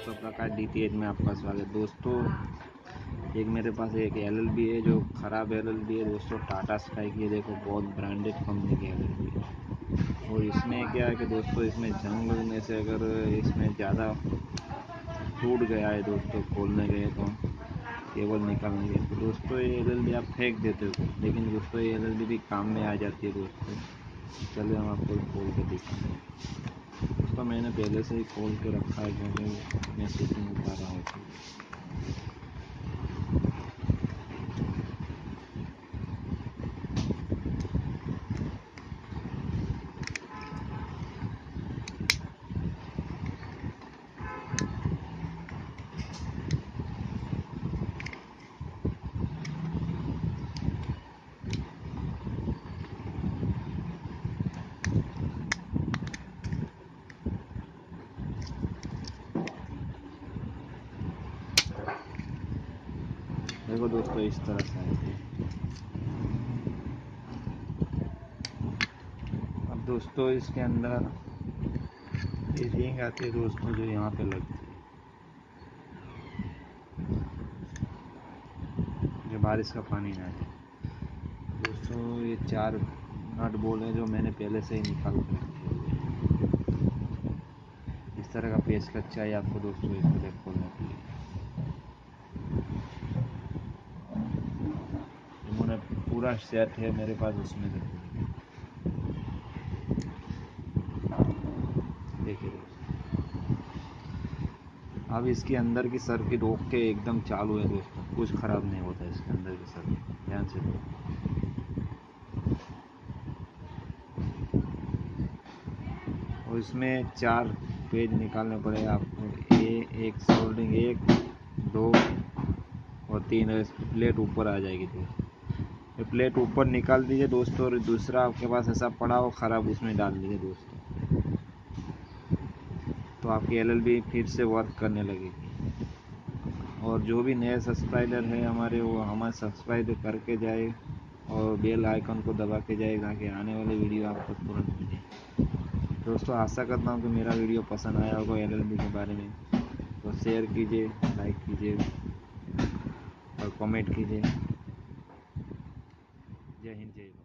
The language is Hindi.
दोस्तों, प्रकाश DTH में आपका स्वागत है। दोस्तों, एक मेरे पास एक LLB है जो ख़राब LLB है दोस्तों, टाटा स्काई की है। देखो, बहुत ब्रांडेड कंपनी की LLB है। और इसमें क्या है कि दोस्तों, इसमें जंग लगने से अगर इसमें ज़्यादा टूट गया है दोस्तों, खोलने गए तो केबल निकल गए तो दोस्तों ये LLB आप फेंक देते हो, लेकिन दोस्तों ये LLB भी काम में आ जाती है दोस्तों। चलिए हम आपको खोल के दिखाएंगे दोस्तों। मैंने पहले से ही खोल के रखा है क्योंकि मैं शूटिंग कर रहा हूँ। देखो दोस्तों, इस तरह से है। अब दोस्तों इसके अंदर ये रिंग आती है दोस्तों, जो यहाँ पे लगती है, जो बारिश का पानी ना आए दोस्तों। ये 4 नट बोल्ट हैं जो मैंने पहले से ही निकाल कर रखे हुए। इस तरह का पेचकस चाहिए आपको दोस्तों इसको खोलने के लिए। उन्होंने पूरा सेट है मेरे पास, उसमें देखिए दोस्तों। अब इसके अंदर की सर्किट ओके एकदम चालू है दोस्तों, कुछ ख़राब नहीं होता है इसके अंदर की सर्किट, ध्यान से देखो। और इसमें 4 पेज निकालने पड़ेंगे आपको। एक सोल्डिंग 1, 2 और 3 प्लेट ऊपर आ जाएगी दोस्तों। ये प्लेट ऊपर निकाल दीजिए दोस्तों, और दूसरा आपके पास ऐसा पड़ा हो ख़राब, उसमें डाल दीजिए दोस्तों, तो आपकी LLB फिर से वर्क करने लगेगी। और जो भी नए सब्सक्राइबर है हमारे, वो हमारे सब्सक्राइब करके जाए और बेल आइकन को दबा के जाए, ताकि आने वाले वीडियो आपको तुरंत मिले। दोस्तों, आशा करता हूँ कि मेरा वीडियो पसंद आया होगा LLB के बारे में, तो शेयर कीजिए, लाइक कीजिए और कमेंट कीजिए। जय हिंद, जय भारत।